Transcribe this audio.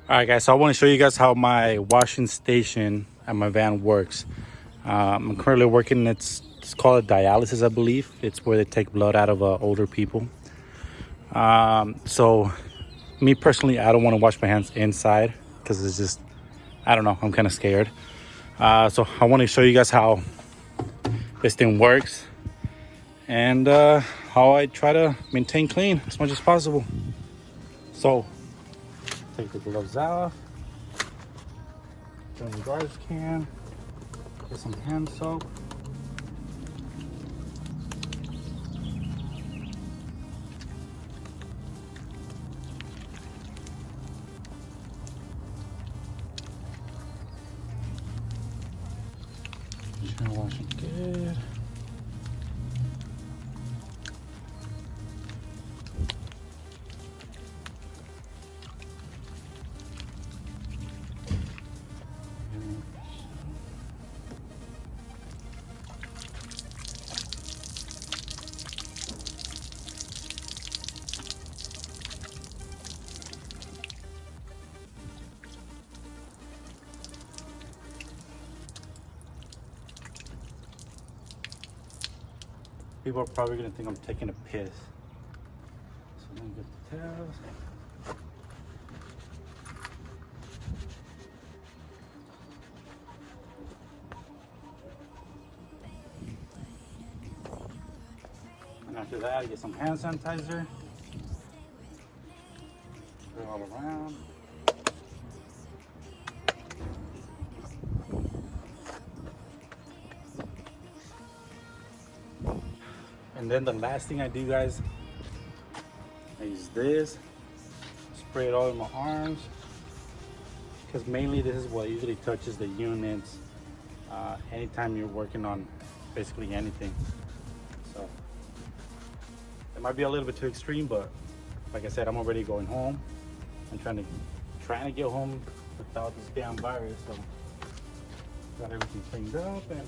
All right, guys, so I want to show you guys how my washing station at my van works. I'm currently working, it's called a dialysis, I believe. It's where they take blood out of older people. So me personally, I don't want to wash my hands inside because it's just, I don't know, I'm kind of scared. So I want to show you guys how this thing works and how I try to maintain clean as much as possible. So take the gloves off, turn the garbage can, get some hand soap. Just gonna wash it good. People are probably gonna think I'm taking a piss. So let me get the towels. And after that, I get some hand sanitizer. Put it all around. And then the last thing I do, guys, I use this, spray it all in my arms, because mainly this is what usually touches the units anytime you're working on basically anything. So it might be a little bit too extreme, but like I said, I'm already going home. I'm trying to get home without this damn virus. So got everything cleaned up and